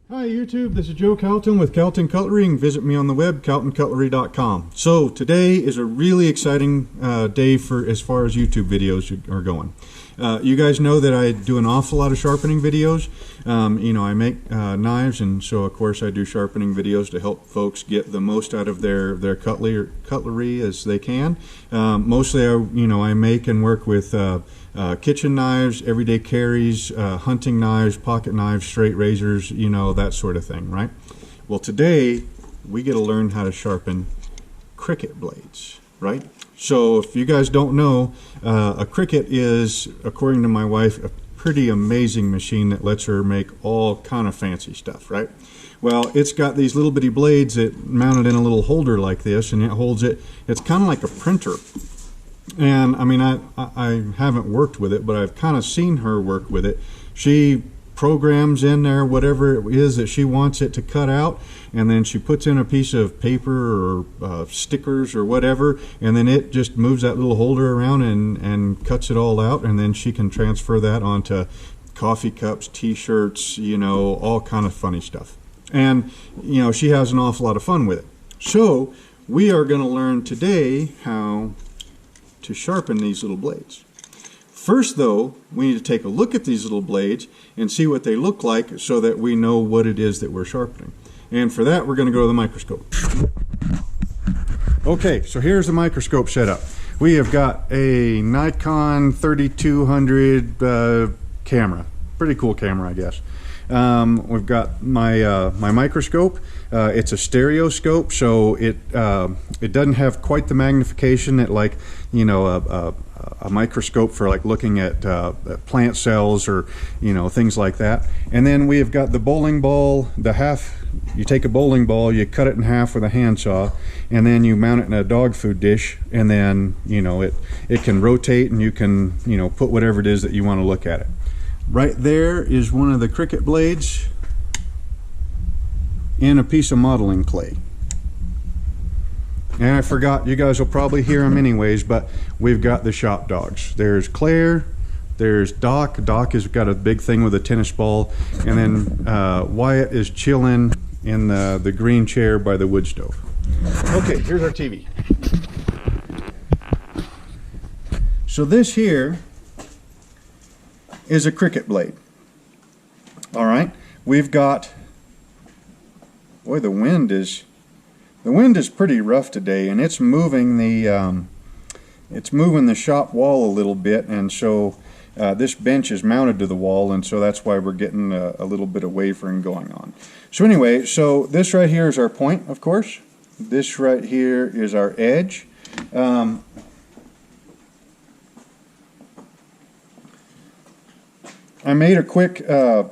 Hi YouTube, this is Joe Calton with Calton Cutlery. You can visit me on the web, caltoncutlery.com. So today is a really exciting day for as far as YouTube videos are going. You guys know that I do an awful lot of sharpening videos. I make knives, and so of course I do sharpening videos to help folks get the most out of their cutlery as they can. Mostly I make and work with kitchen knives, everyday carries, hunting knives, pocket knives, straight razors, that sort of thing, right? Well, today we get to learn how to sharpen cricut blades, right? So if you guys don't know, a cricut is, according to my wife, a pretty amazing machine that lets her make all kind of fancy stuff, right? Well, it's got these little bitty blades that mounted in a little holder like this, and it holds it. It's kind of like a printer. And I mean, I haven't worked with it, but I've kind of seen her work with it. She programs in there whatever it is that she wants it to cut out, and then she puts in a piece of paper or stickers or whatever, and then it just moves that little holder around and cuts it all out, and then she can transfer that onto coffee cups, t-shirts, all kind of funny stuff. And she has an awful lot of fun with it. So we are going to learn today how to sharpen these little blades. First though, we need to take a look at these little blades and see what they look like so that we know what it is that we're sharpening. And for that, we're going to go to the microscope. Okay, so here's the microscope setup. We have got a Nikon 3200 camera. Pretty cool camera, I guess. We've got my my microscope. It's a stereoscope, so it doesn't have quite the magnification that, like, a microscope for like looking at plant cells or things like that. And then we have got the bowling ball, the half. You take a bowling ball, you cut it in half with a handsaw, and then you mount it in a dog food dish, and then it can rotate, and you can put whatever it is that you want to look at it. Right there is one of the cricut blades in a piece of modeling clay. And I forgot, you guys will probably hear them anyways, but we've got the shop dogs. There's Claire, there's Doc. Doc has got a big thing with a tennis ball, and then Wyatt is chilling in the green chair by the wood stove. Okay, here's our TV. So this here is a cricut blade. All right, we've got, boy, the wind is pretty rough today, and it's moving the shop wall a little bit, and so this bench is mounted to the wall, and so that's why we're getting a little bit of wavering going on. So anyway, so this right here is our point, of course. This right here is our edge. I made a quick a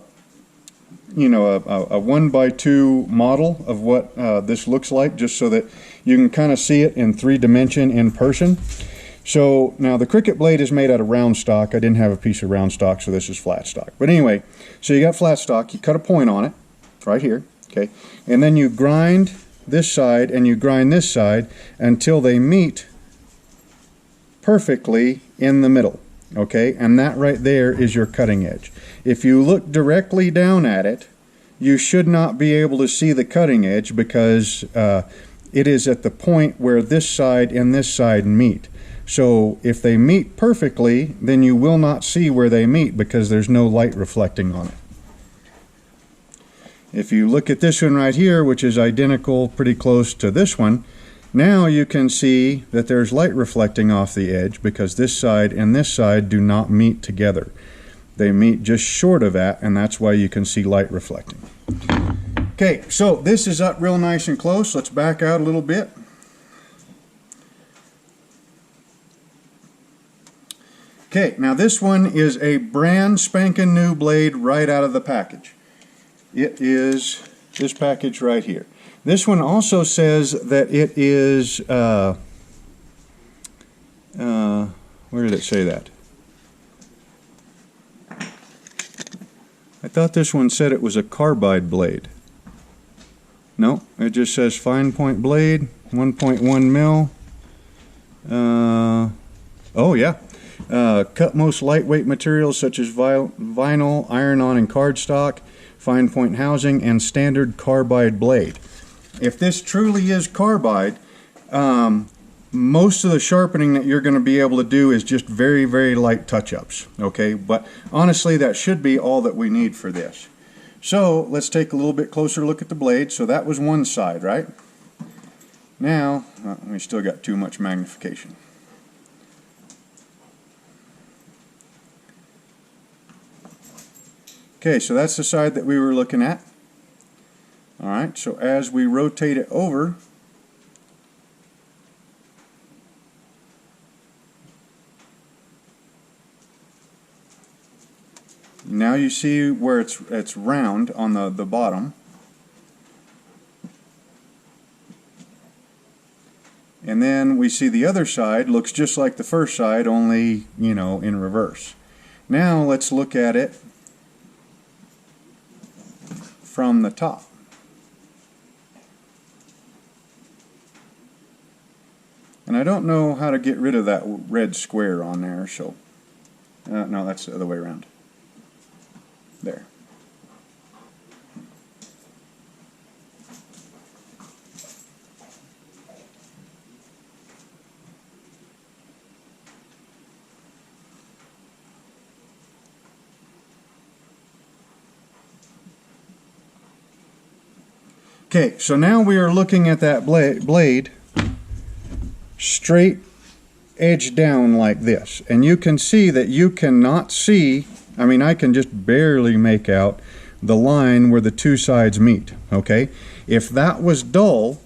1x2 model of what this looks like, just so that you can kind of see it in 3D in person. So now the cricut blade is made out of round stock. I didn't have a piece of round stock, so this is flat stock. But anyway, so you got flat stock, you cut a point on it, right here, okay, and then you grind this side and you grind this side until they meet perfectly in the middle. Okay, and that right there is your cutting edge. If you look directly down at it, you should not be able to see the cutting edge, because it is at the point where this side and this side meet. So if they meet perfectly, then you will not see where they meet, because there's no light reflecting on it. If you look at this one right here, which is identical, pretty close to this one, now you can see that there's light reflecting off the edge, because this side and this side do not meet together. They meet just short of that, and that's why you can see light reflecting. Okay, so this is up real nice and close. Let's back out a little bit. Okay, now this one is a brand spanking new blade right out of the package. It is this package right here. This one also says that it is, where did it say that? I thought this one said it was a carbide blade. No, it just says fine point blade, 1.1 mil. Oh yeah, cut most lightweight materials such as vinyl, iron-on, and cardstock. fine point housing, and standard carbide blade. If this truly is carbide, most of the sharpening that you're going to be able to do is just very, very light touch-ups, okay? But honestly, that should be all that we need for this. So let's take a little bit closer look at the blade. So that was one side, right? Now, we still got too much magnification. Okay, so that's the side that we were looking at. All right, so as we rotate it over, now you see where it's round on the bottom. And then we see the other side looks just like the first side, only, you know, in reverse. Now let's look at it from the top. And I don't know how to get rid of that red square on there, so no, that's the other way around. There. Okay, so now we are looking at that blade straight edge down like this, and you can see that you cannot see, I mean, I can just barely make out the line where the two sides meet, okay? If that was dull,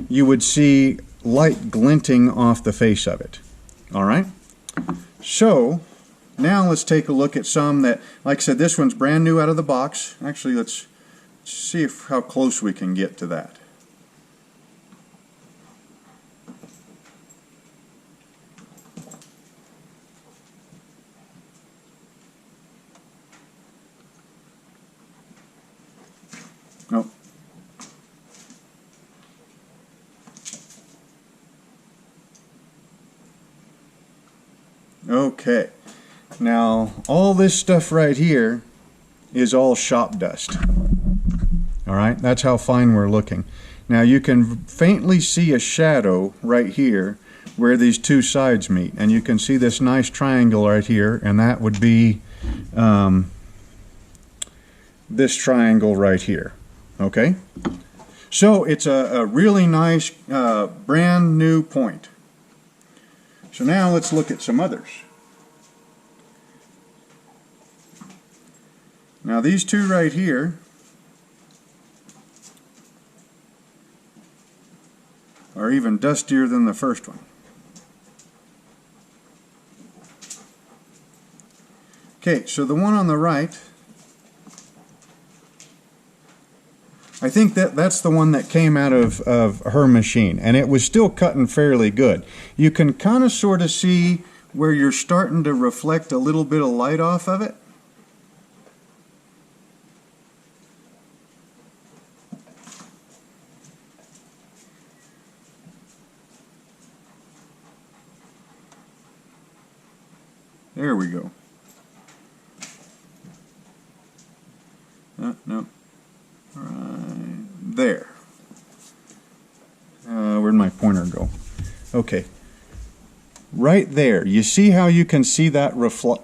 you would see light glinting off the face of it, all right? So now let's take a look at some that, like I said, this one's brand new out of the box. Actually, let's see how close we can get to that. Oh. Okay. Now, all this stuff right here is all shop dust. All right, that's how fine we're looking. Now you can faintly see a shadow right here where these two sides meet, and you can see this nice triangle right here, and that would be this triangle right here. Okay, so it's a really nice brand new point. So now let's look at some others. Now these two right here are even dustier than the first one. Okay, so the one on the right, I think that's the one that came out of her machine, and it was still cutting fairly good. You can kind of sort of see where you're starting to reflect a little bit of light off of it. There we go. No. Right there. Where'd my pointer go? Okay. Right there. You see how you can see that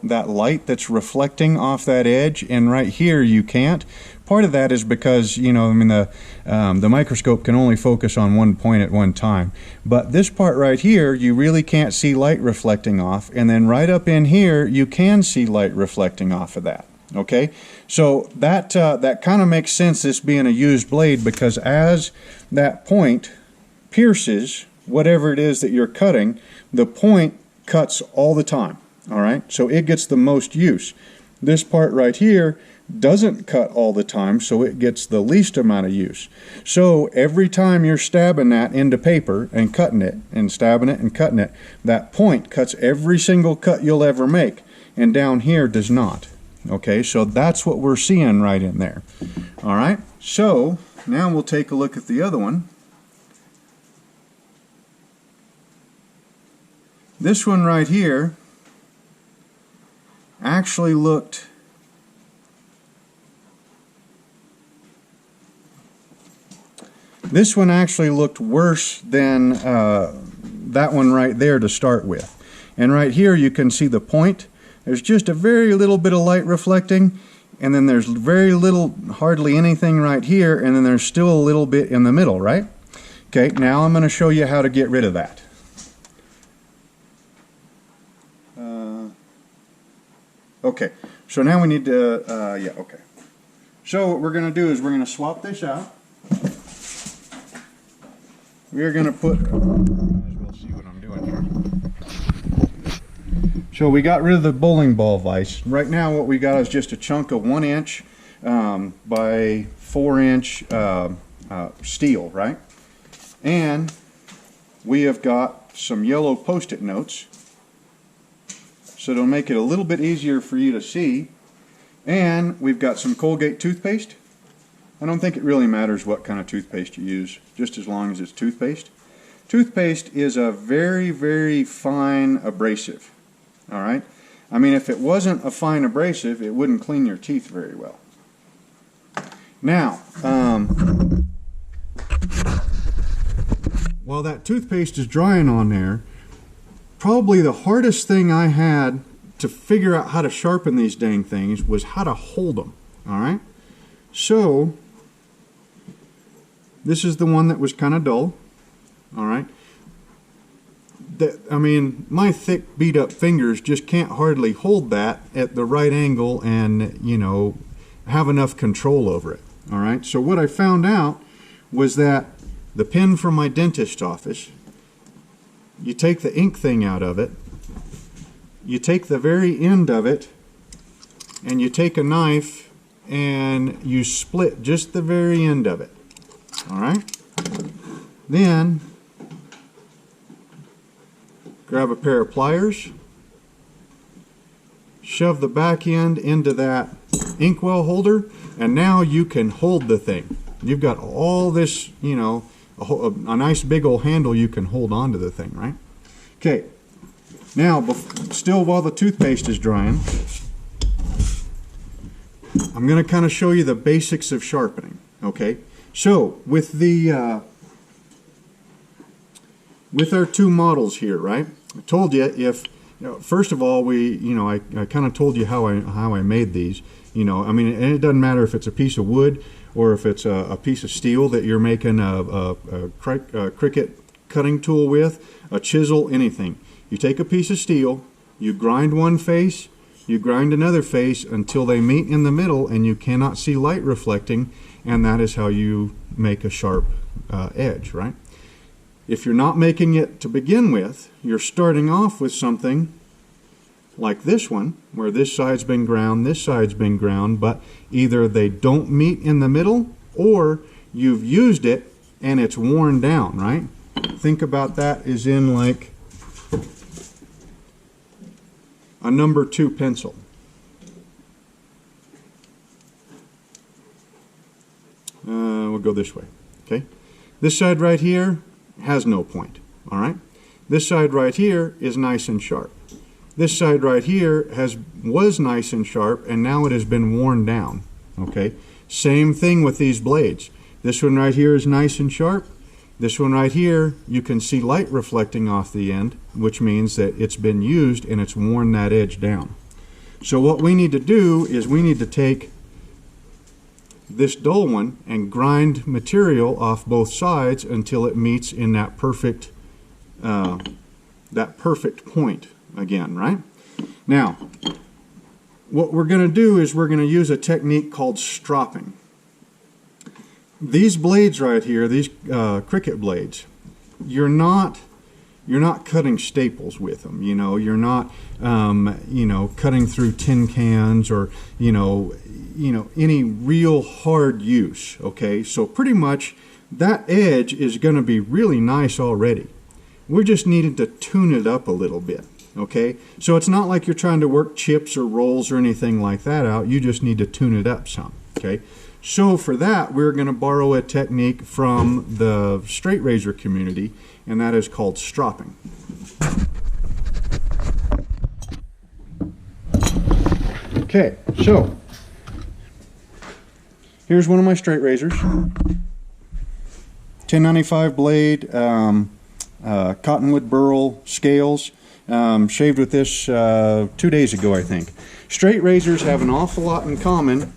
that light that's reflecting off that edge, and right here you can't. Part of that is because, you know, I mean, the microscope can only focus on one point at one time. But this part right here, you really can't see light reflecting off, and then right up in here, you can see light reflecting off of that. Okay, so that kind of makes sense, this being a used blade, because as that point pierces whatever it is that you're cutting, the point cuts all the time. All right, so it gets the most use. This part right here doesn't cut all the time, so it gets the least amount of use. So every time you're stabbing that into paper and cutting it and stabbing it and cutting it, that point cuts every single cut you'll ever make, and down here does not. Okay, so that's what we're seeing right in there. All right, so now we'll take a look at the other one. This one right here actually looked This one actually looked worse than that one right there to start with. And right here you can see the point. There's just a very little bit of light reflecting, and then there's very little, hardly anything right here, and then there's still a little bit in the middle, right? Okay, now I'm going to show you how to get rid of that. Okay, so now we need to, yeah, okay. So what we're going to do is we're going to swap this out. We're going to put, might as well see what I'm doing here. So we got rid of the bowling ball vise. Right now what we got is just a chunk of 1 inch by 4 inch steel, right? And we have got some yellow post-it notes, so it'll make it a little bit easier for you to see. And we've got some Colgate toothpaste. I don't think it really matters what kind of toothpaste you use, just as long as it's toothpaste. Toothpaste is a very, very fine abrasive. All right? I mean, if it wasn't a fine abrasive, it wouldn't clean your teeth very well. Now, while that toothpaste is drying on there, probably the hardest thing I had to figure out how to sharpen these dang things was how to hold them. All right? So, this is the one that was kind of dull. All right? I mean, my thick, beat-up fingers just can't hardly hold that at the right angle and, you know, have enough control over it. All right? So what I found out was that the pen from my dentist's office, you take the ink thing out of it, you take the very end of it, and you take a knife and you split just the very end of it. All right? Then grab a pair of pliers, shove the back end into that inkwell holder, and now you can hold the thing. You've got all this, you know, a nice big old handle you can hold on to the thing, right? Okay, now still while the toothpaste is drying, I'm going to kind of show you the basics of sharpening. Okay, so with the with our two models here, right? I told you if, you know, first of all, I kind of told you how I made these. You know, I mean, and it doesn't matter if it's a piece of wood or if it's a piece of steel that you're making a cricut cutting tool with, a chisel, anything. You take a piece of steel, you grind one face, you grind another face until they meet in the middle and you cannot see light reflecting, and that is how you make a sharp edge, right? If you're not making it to begin with, you're starting off with something like this one, where this side's been ground, this side's been ground, but either they don't meet in the middle or you've used it and it's worn down, right? Think about that as in like a number 2 pencil. We'll go this way, okay? This side right here has no point, all right? This side right here is nice and sharp. This side right here was nice and sharp, and now it has been worn down, okay? Same thing with these blades. This one right here is nice and sharp. This one right here, you can see light reflecting off the end, which means that it's been used and it's worn that edge down. So what we need to do is we need to take this dull one and grind material off both sides until it meets in that perfect point again, right? Now, what we're going to do is we're going to use a technique called stropping. These blades right here, these cricut blades, you're not cutting staples with them. You know, you're not cutting through tin cans or any real hard use. Okay, so pretty much that edge is going to be really nice already. We're just needing to tune it up a little bit. Okay, so it's not like you're trying to work chips or rolls or anything like that out. You just need to tune it up some. Okay. So for that, we're going to borrow a technique from the straight razor community, and that is called stropping. Okay, so here's one of my straight razors. 1095 blade, cottonwood burl scales. Shaved with this 2 days ago, I think. Straight razors have an awful lot in common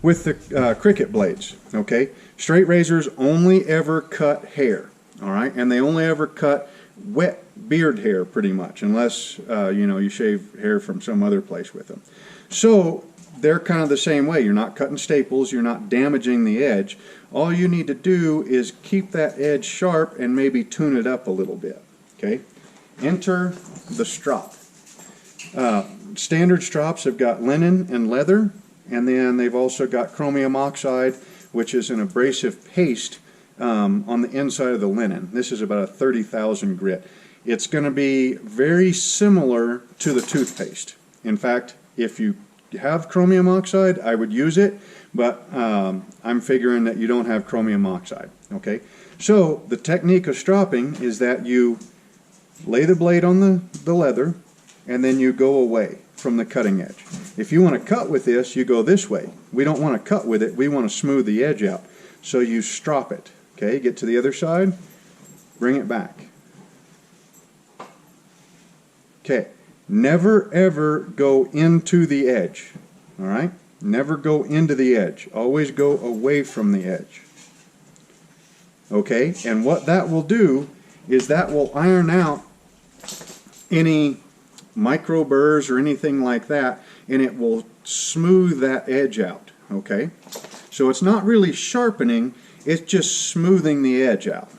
with the cricut blades. Okay, straight razors only ever cut hair. All right, and they only ever cut wet beard hair, pretty much, unless you know, you shave hair from some other place with them. So they're kind of the same way. You're not cutting staples, you're not damaging the edge. All you need to do is keep that edge sharp and maybe tune it up a little bit. Okay, enter the strop. Standard strops have got linen and leather, and then they've also got chromium oxide, which is an abrasive paste on the inside of the linen. This is about a 30,000 grit. It's going to be very similar to the toothpaste. In fact, if you have chromium oxide, I would use it, but I'm figuring that you don't have chromium oxide. Okay, so the technique of stropping is that you lay the blade on the leather, and then you go away from the cutting edge. If you want to cut with this, you go this way. We don't want to cut with it, we want to smooth the edge out. So you strop it. Okay, get to the other side, bring it back. Okay, never ever go into the edge. All right, never go into the edge. Always go away from the edge. Okay, and what that will do is that will iron out any micro burrs or anything like that, and it will smooth that edge out. Okay, so it's not really sharpening, it's just smoothing the edge out.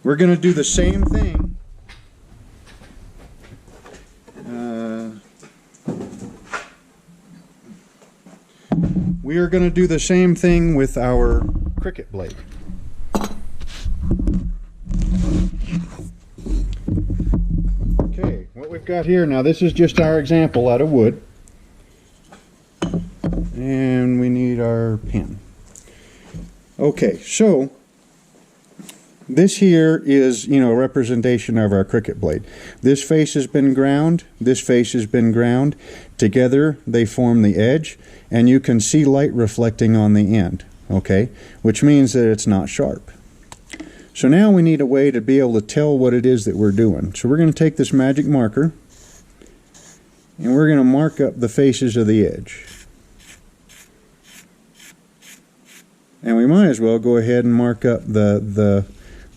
We're going to do the same thing. We are going to do the same thing with our cricut blade. Okay, what we've got here now, this is just our example out of wood. And we need our pin. Okay, so this here is, you know, a representation of our cricut blade. This face has been ground, this face has been ground. Together they form the edge, and you can see light reflecting on the end, okay? Which means that it's not sharp. So now we need a way to be able to tell what it is that we're doing. So we're going to take this magic marker, and we're going to mark up the faces of the edge. And we might as well go ahead and mark up the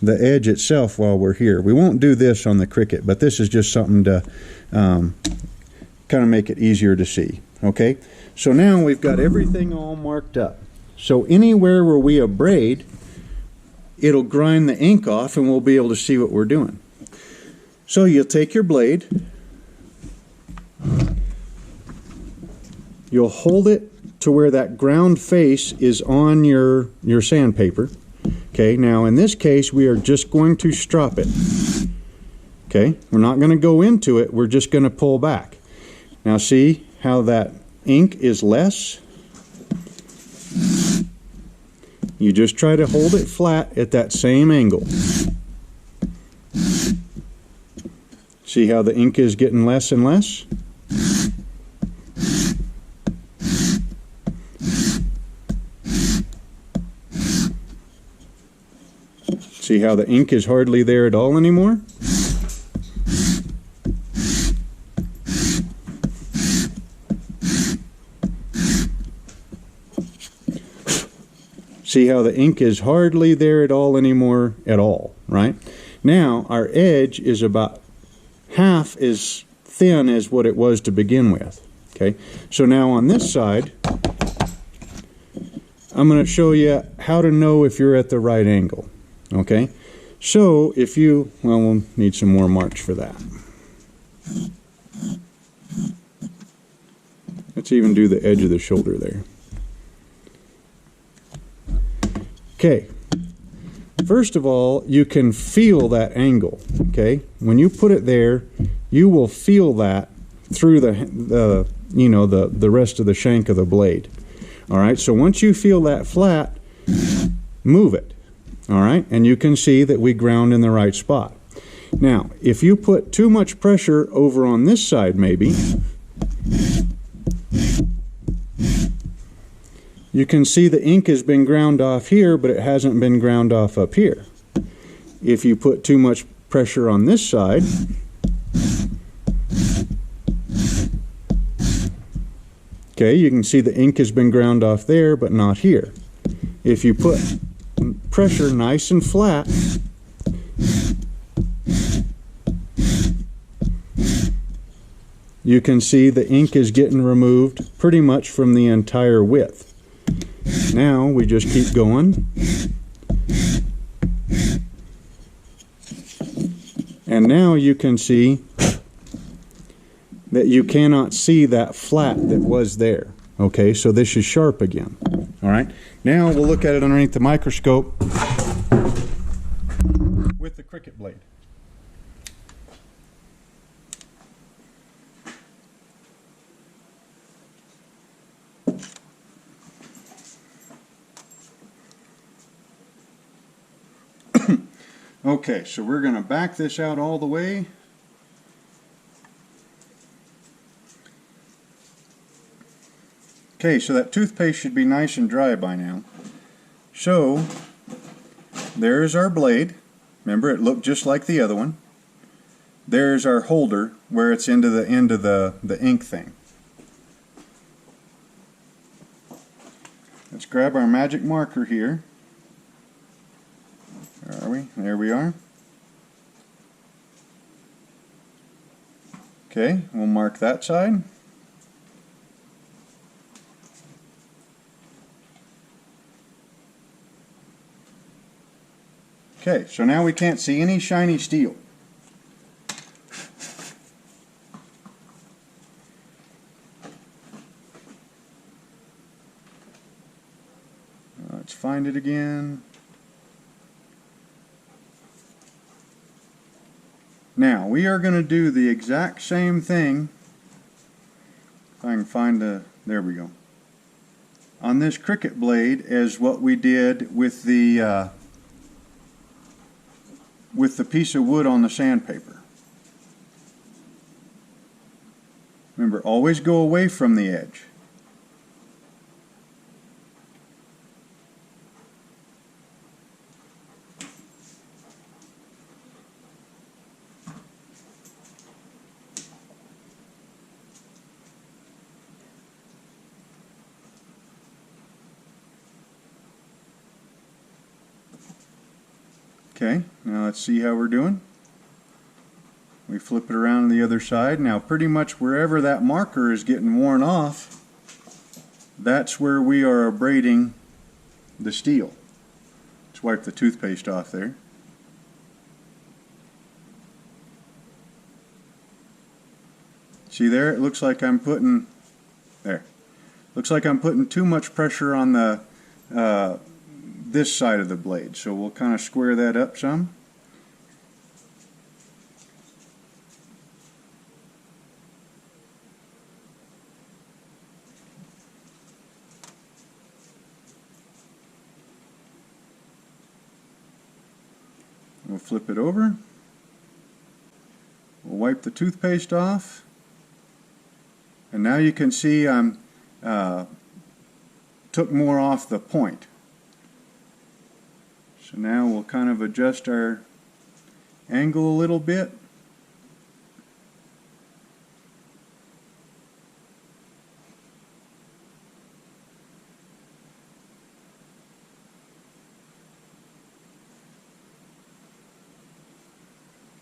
edge itself while we're here. We won't do this on the cricut, but this is just something to kind of make it easier to see. Okay, so now we've got everything all marked up. So anywhere where we abrade, it'll grind the ink off and we'll be able to see what we're doing. So you'll take your blade, you'll hold it to where that ground face is on your sandpaper. Okay, now in this case we are just going to strop it. Okay, we're not going to go into it, we're just going to pull back. Now see how that ink is less? You just try to hold it flat at that same angle. See how the ink is getting less and less? See how the ink is hardly there at all anymore? See how the ink is hardly there at all anymore at all, right? Now our edge is about half as thin as what it was to begin with. Okay, so now on this side, I'm going to show you how to know if you're at the right angle. Okay, so if you, well, we'll need some more marks for that. Let's even do the edge of the shoulder there. Okay, first of all, you can feel that angle. Okay, when you put it there, you will feel that through the you know, the rest of the shank of the blade. All right, so once you feel that flat, move it. All right, and you can see that we ground in the right spot. Now, if you put too much pressure over on this side, maybe You can see the ink has been ground off here, but it hasn't been ground off up here. If you put too much pressure on this side, okay, you can see the ink has been ground off there, but not here. If you put pressure nice and flat, you can see the ink is getting removed pretty much from the entire width. Now we just keep going. And now you can see that you cannot see that flat that was there. Okay, so this is sharp again. All right, now we'll look at it underneath the microscope with the cricut blade. Okay, so we're going to back this out all the way. Okay, so that toothpaste should be nice and dry by now. So, there's our blade. Remember, it looked just like the other one. There's our holder where it's into the end of the ink thing. Let's grab our magic marker here. Where are we? There we are. Okay, we'll mark that side. Okay, so now we can't see any shiny steel. Let's find it again. Now, we are going to do the exact same thing. If I can find there we go. On this cricut blade as what we did with the piece of wood on the sandpaper. Remember, always go away from the edge. Okay, now let's see how we're doing. We flip it around to the other side. Now pretty much wherever that marker is getting worn off, that's where we are abrading the steel. Let's wipe the toothpaste off there. See there, it looks like I'm putting, looks like I'm putting too much pressure on the this side of the blade, so we'll kind of square that up some. We'll flip it over. We'll wipe the toothpaste off, and now you can see I'm took more off the point. So now we'll kind of adjust our angle a little bit.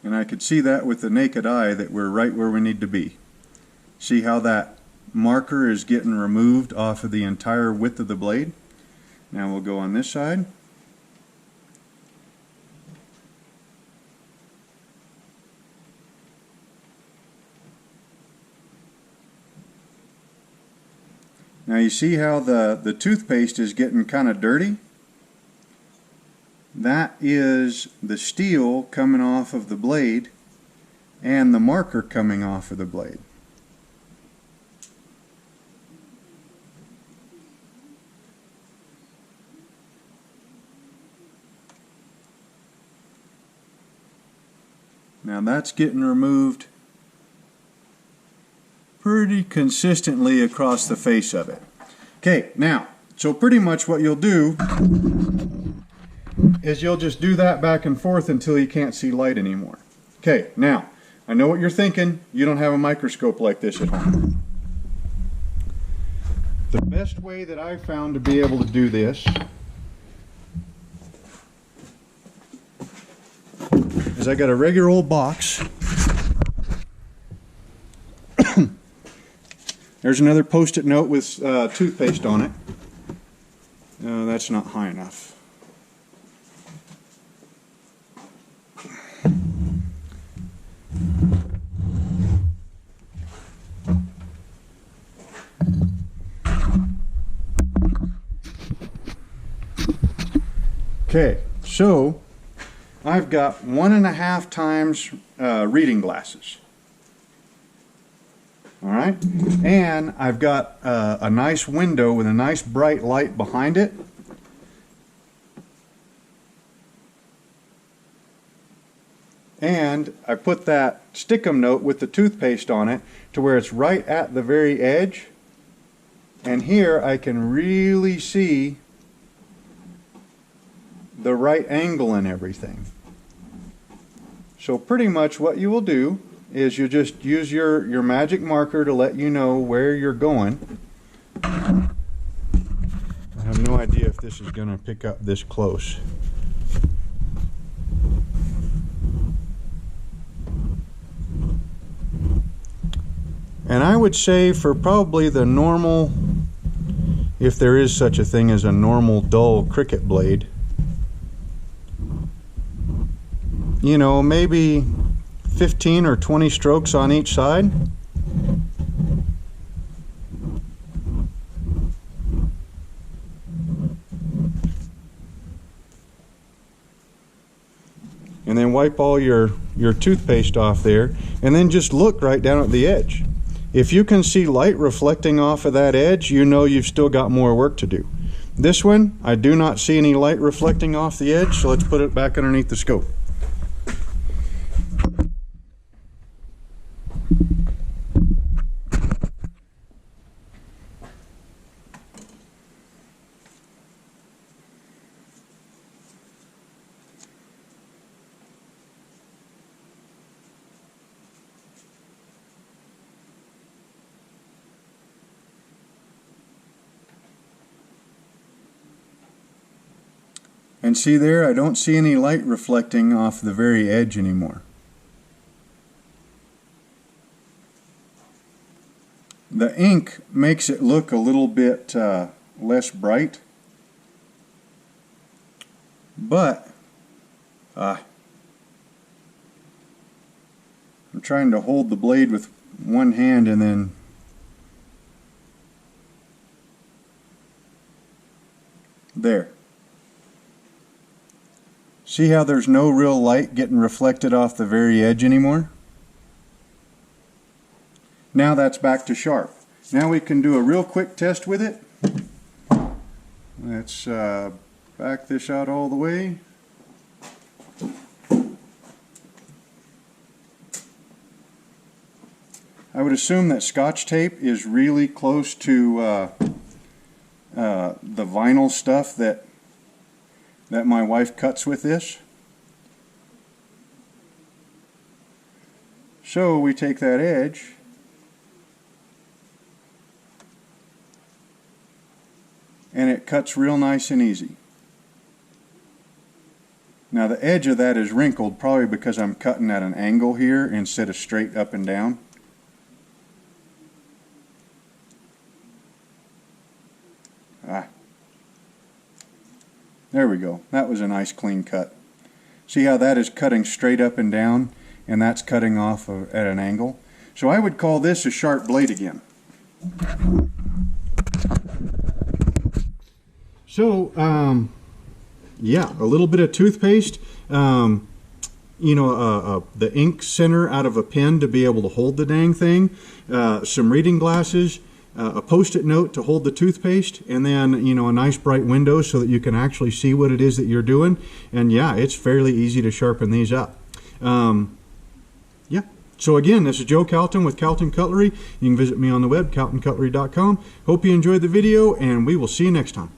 And I could see that with the naked eye that we're right where we need to be. See how that marker is getting removed off of the entire width of the blade? Now we'll go on this side. Now you see how the toothpaste is getting kind of dirty? That is the steel coming off of the blade and the marker coming off of the blade. Now that's getting removed pretty consistently across the face of it. Okay, now So pretty much what you'll do is you'll just do that back and forth until you can't see light anymore. Okay, now, I know what you're thinking. You don't have a microscope like this at home. The best way that I've found to be able to do this is I got a regular old box. There's another post-it note with toothpaste on it. That's not high enough. Okay, so I've got 1.5 times reading glasses. All right, and I've got a nice window with a nice bright light behind it. And I put that stickum note with the toothpaste on it to where it's right at the very edge. And here I can really see the right angle and everything. So pretty much what you will do is you just use your magic marker to let you know where you're going. I have no idea if this is going to pick up this close. And I would say for probably the normal, if there is such a thing as a normal dull cricut blade, you know, maybe 15 or 20 strokes on each side. And then wipe all your toothpaste off there, and then just look right down at the edge. If you can see light reflecting off of that edge, you know you've still got more work to do. This one, I do not see any light reflecting off the edge, so let's put it back underneath the scope. And see there, I don't see any light reflecting off the very edge anymore. The ink makes it look a little bit less bright, but I'm trying to hold the blade with one hand and then there. See how there's no real light getting reflected off the very edge anymore? Now that's back to sharp. Now we can do a real quick test with it. Let's back this out all the way. I would assume that Scotch tape is really close to the vinyl stuff that my wife cuts with this. So we take that edge and it cuts real nice and easy. Now the edge of that is wrinkled probably because I'm cutting at an angle here instead of straight up and down. There we go. That was a nice clean cut. See how that is cutting straight up and down, and that's cutting off at an angle. So I would call this a sharp blade again. So yeah, a little bit of toothpaste, you know, the ink center out of a pen to be able to hold the dang thing, some reading glasses, a post-it note to hold the toothpaste, and then, you know, a nice bright window so that you can actually see what it is that you're doing. And yeah, it's fairly easy to sharpen these up. Yeah, So again, this is Joe Calton with Calton Cutlery. You can visit me on the web, caltoncutlery.com. Hope you enjoyed the video, and we will see you next time.